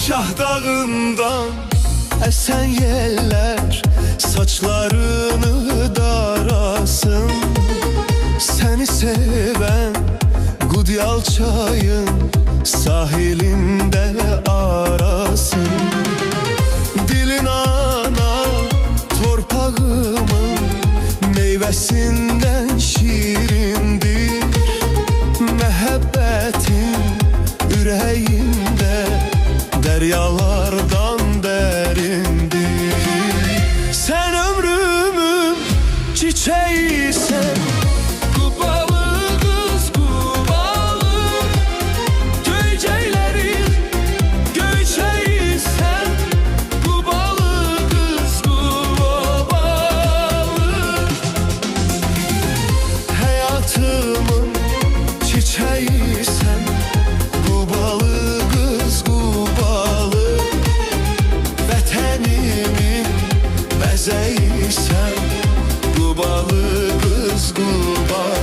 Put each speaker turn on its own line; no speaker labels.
Şah dağından esen yeller saçlarını darasın. Seni seven Gudyal çayın sahilinde arasın. Dilin ana torpağımın meyvesinden şirindir. Məhəbbətin ürəyimdə deryalardan derindir. Sen ömrümün çiçeğisin, Qubalı kız Qubalı. Göycəklərin göyçəyisən, Qubalı kız Qubalı. Hayatımın çiçeğisən, Qubalı kız Qubalı. Vətənimin bəzəysən, Qubalı qız Qubalı.